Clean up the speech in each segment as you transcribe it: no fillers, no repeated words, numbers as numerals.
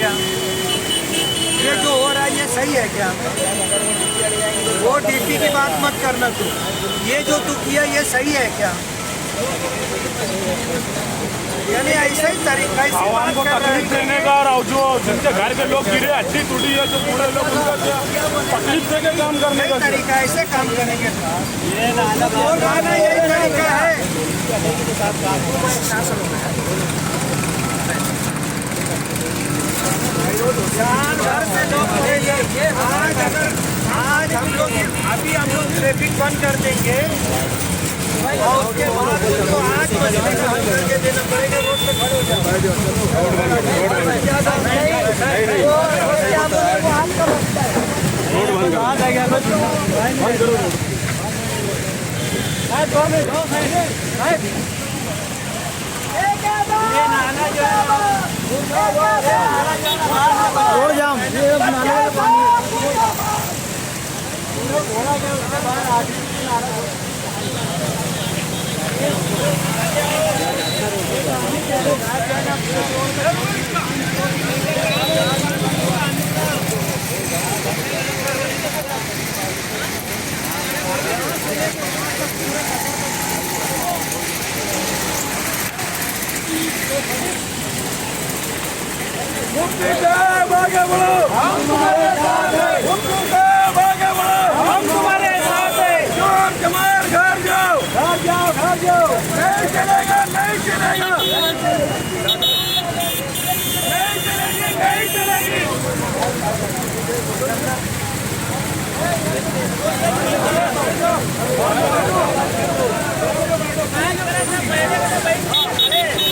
क्या? ये जो हो रहा है ये सही है क्या? वो डीपी की बात मत करना तू। ये जो तू किया ये सही है क्या? यानी ऐसा ही तरीका से आवाम को तकलीफ देने का, और जो जिनके घर के लोग गिरे, हड्डी टूटी है, जो पूरे लोग उनका तकलीफ देके काम करने का तरीका, ऐसे काम करेंगे ये गाना यही तरीका है। घर से लोग आज हम लोग अभी ट्रैफिक बंद कर देंगे और उसके बाद तो 8 बजे का बंद करके देना पड़ेगा। रोड पे खड़े हो जाओ। रोड जाम आगे बढ़ो, हम तुम्हारे साथ हैं। आगे बढ़ो, हम तुम्हारे साथ हैं। जोर जमार घर जाओ, घर जाओ, घर जाओ। नहीं चलेगा, नहीं चलेगा, नहीं चलेगी, नहीं चलेगी।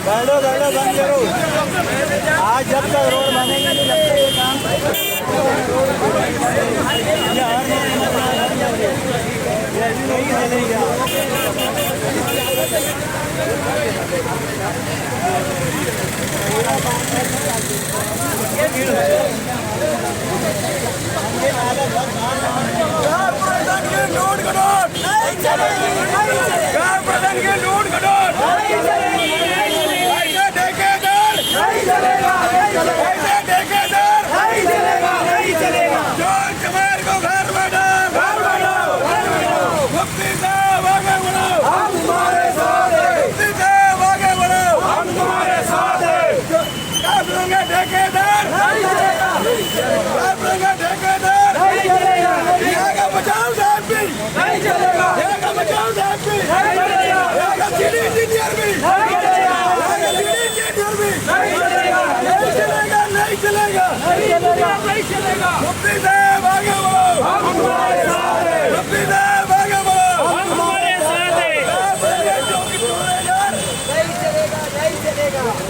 बैठो बैठो, बंद करो। आज जब तक रोड बनेंगे नहीं लगता ये काम। ये अभी नहीं चलेगा। नोट का नोट नहीं चलेगी, प्रधान के नोट का नोट नहीं चलेगी, ऐसा ठेकेदार नहीं चलेगा, ऐसा ठेकेदार नहीं चलेगा, नहीं चलेगा। जोर जमार को घर बनाओ, घर बनाओ, घर बनाओ। मुफ्ती साहब आगे बढ़ो, हम तुम्हारे साथ हैं। मुफ्ती साहब आगे बढ़ो, हम तुम्हारे साथ हैं। काफिरों के ठेकेदार नहीं चलेगा, काफिरों के ठेकेदार नहीं चलेगा। यहाँ का बचाव साहब भी नहीं चलेगा, यहाँ का बचाव साहब भी नहीं चलेगा, यहाँ का सीडी इंजीनियर भी नहीं चलेगा, यहाँ का सीडी इंजीनियर भी नहीं चलेगा, नहीं चलेगा, नहीं चलेगा, नहीं चलेगा, नहीं चलेगा। मुफ्ती साहब आगे बढ़ो, हम तुम्हारे साथ हैं। मुफ्ती साहब आगे बढ़ो, हम तुम्हारे साथ हैं। नहीं चलेगा, नहीं चलेगा।